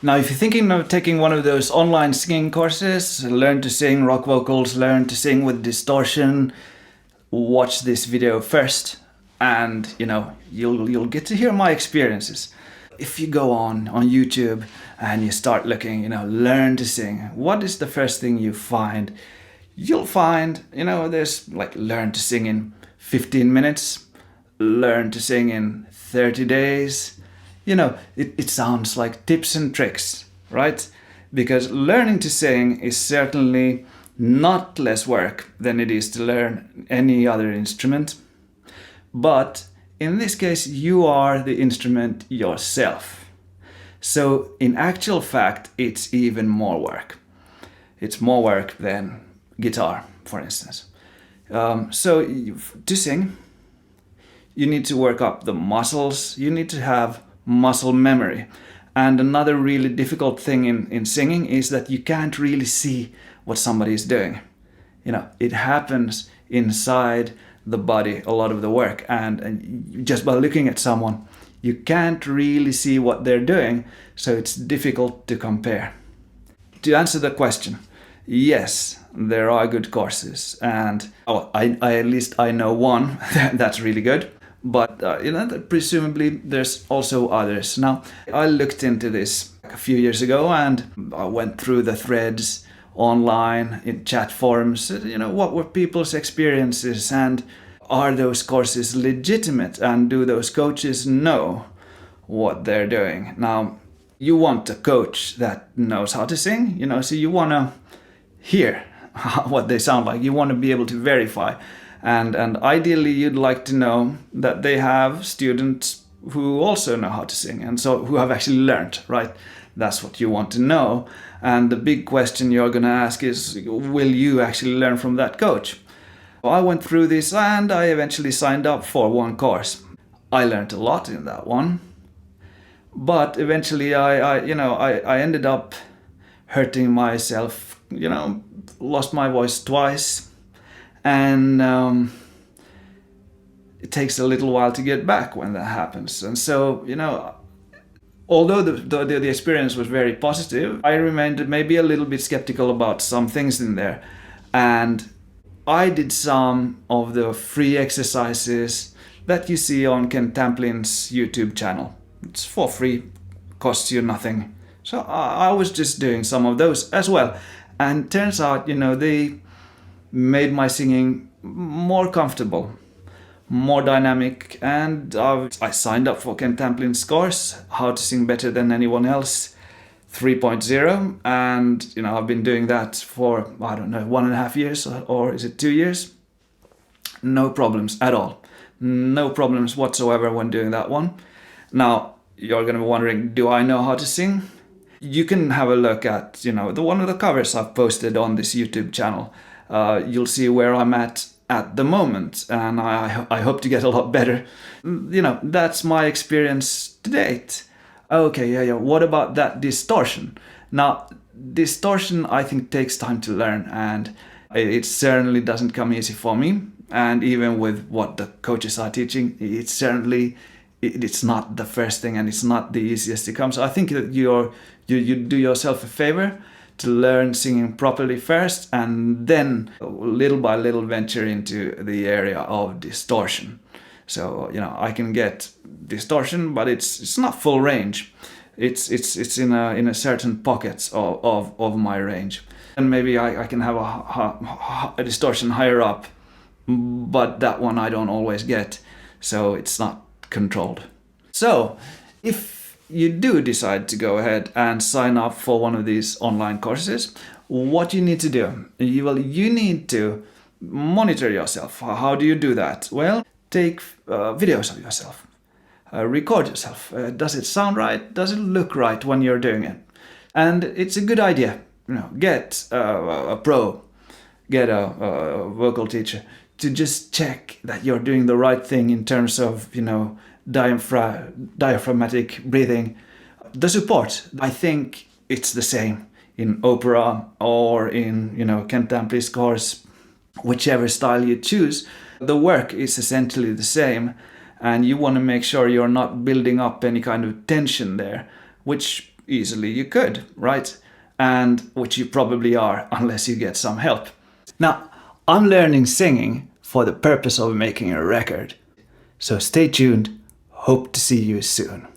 Now, if you're thinking of taking one of those online singing courses, learn to sing rock vocals, learn to sing with distortion, watch this video first, and you'll get to hear my experiences. If you go on YouTube and you start looking, learn to sing, what is the first thing you find? You'll find, there's like learn to sing in 15 minutes, learn to sing in 30 days. It sounds like tips and tricks, right? Because learning to sing is certainly not less work than it is to learn any other instrument. But in this case, you are the instrument yourself. So in actual fact, it's even more work. It's more work than guitar, for instance. To sing, you need to work up the muscles. You need to have muscle memory. And another really difficult thing in singing is that you can't really see what somebody is doing. It happens inside the body, a lot of the work, and just by looking at someone, you can't really see what they're doing, so it's difficult to compare. To answer the question, yes, there are good courses, and at least I know one that's really good. But presumably there's also others. Now, I looked into this a few years ago and I went through the threads online in chat forums. What were people's experiences, and are those courses legitimate, and do those coaches know what they're doing? Now, you want a coach that knows how to sing, so you want to hear what they sound like. You want to be able to verify. And ideally, you'd like to know that they have students who also know how to sing, and so who have actually learned, right? That's what you want to know. And the big question you're going to ask is, will you actually learn from that coach? I went through this and I eventually signed up for one course. I learned a lot in that one. But eventually I ended up hurting myself, lost my voice twice. And it takes a little while to get back when that happens. And so, although the experience was very positive, I remained maybe a little bit skeptical about some things in there. And I did some of the free exercises that you see on Ken Tamplin's YouTube channel. It's for free, costs you nothing. So I was just doing some of those as well. And turns out, they made my singing more comfortable, more dynamic, and I signed up for Ken Tamplin's course, How to Sing Better Than Anyone Else 3.0, and I've been doing that for, 1.5 years, or is it 2 years? No problems at all. No problems whatsoever when doing that one. Now, you're going to be wondering, do I know how to sing? You can have a look at, the one of the covers I've posted on this YouTube channel. You'll see where I'm at the moment, and I hope to get a lot better. That's my experience to date. Okay, yeah. What about that distortion? Now, distortion I think takes time to learn, and it certainly doesn't come easy for me. And even with what the coaches are teaching, it's not the first thing, and it's not the easiest to come. So I think that you do yourself a favor to learn singing properly first, and then little by little venture into the area of distortion. So I can get distortion, but it's not full range. It's in a certain pockets of my range, and maybe I can have a distortion higher up, but that one I don't always get, so it's not controlled. So if you do decide to go ahead and sign up for one of these online courses, what you need to do? You need to monitor yourself. How do you do that? Well, take videos of yourself. Record yourself. Does it sound right? Does it look right when you're doing it? And it's a good idea. Get a pro, get a vocal teacher to just check that you're doing the right thing in terms of, diaphragmatic breathing. The support, I think it's the same in opera or in, Ken Tamplin's course, whichever style you choose. The work is essentially the same, and you want to make sure you're not building up any kind of tension there, which easily you could, right? And which you probably are, unless you get some help. Now, I'm learning singing for the purpose of making a record. So stay tuned. Hope to see you soon.